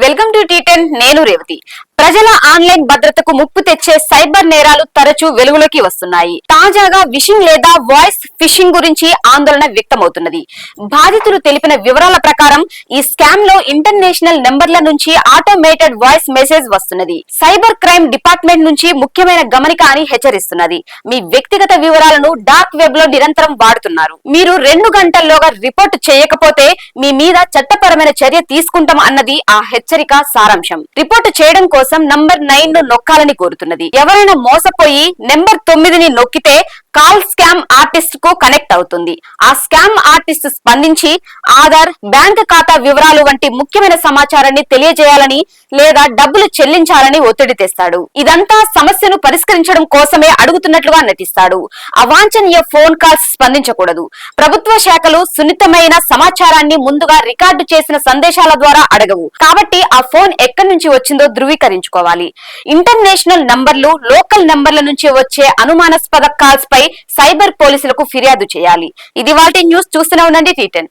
Welcome to టీ10 నేను రేవతి. ప్రజల online భద్రతకు ముప్పు తెచ్చే సైబర్ నేరాలు తరచూ వెలుగులోకి వస్తున్నాయి. తాజాగా విషింగ్ లేదా వాయిస్ ఫిషింగ్ గురించి ఆందోళన వ్యక్తమవుతున్నది. బాధితులు తెలిపిన వివరాల ప్రకారం ఈ స్కామ్ లో ఇంటర్నేషనల్ నెంబర్ల నుంచి ఆటోమేటెడ్ వాయిస్ మెసేజ్ వస్తున్నది. సైబర్ క్రైమ్ డిపార్ట్మెంట్ నుంచి ముఖ్యమైన గమనిక అని హెచ్చరిస్తున్నది. మీ వ్యక్తిగత వివరాలను డార్క్ వెబ్ లో నిరంతరం వాడుతున్నారు. మీరు 2 గంటల్లోగా రిపోర్ట్ చేయకపోతే మీ మీద చట్టపరమైన చర్య తీసుకుంటాం అన్నది ఆ హెచ్చరిక సారాంశం. రిపోర్టు చేయడం కోసం నంబర్ 9 ను నొక్కాలని కోరుతున్నది. ఎవరైనా మోసపోయి నెంబర్ 9ని నొక్కితే కాల్ స్కామ్ ఆర్టిస్ట్ కు కనెక్ట్ అవుతుంది. ఆ స్కామ్ ఆర్టిస్ట్ స్పందించి ఆధార్, బ్యాంక్ ఖాతా వివరాలు వంటి ముఖ్యమైన సమాచారాన్ని తెలియజేయాలని లేదా డబ్బులు చెల్లించాలని ఒత్తిడి తెస్తాడు. ఇదంతా సమస్యను పరిష్కరించడం కోసమే అడుగుతున్నట్లుగా నటిస్తాడు. అవాంఛనీయ ఫోన్ కాల్స్ స్పందించకూడదు. ప్రభుత్వ శాఖలు సున్నితమైన సమాచారాన్ని ముందుగా రికార్డు చేసిన సందేశాల ద్వారా అడగవు. కాబట్టి ఆ ఫోన్ ఎక్కడి నుంచి వచ్చిందో ధృవీకరించుకోవాలి. ఇంటర్నేషనల్ నంబర్లు, లోకల్ నంబర్ల నుంచి వచ్చే అనుమానాస్పద కాల్స్ పై సైబర్ పోలీసులకు ఫిర్యాదు చేయాలి. ఇది వాటి న్యూస్. చూస్తూనే ఉండండి టీ10.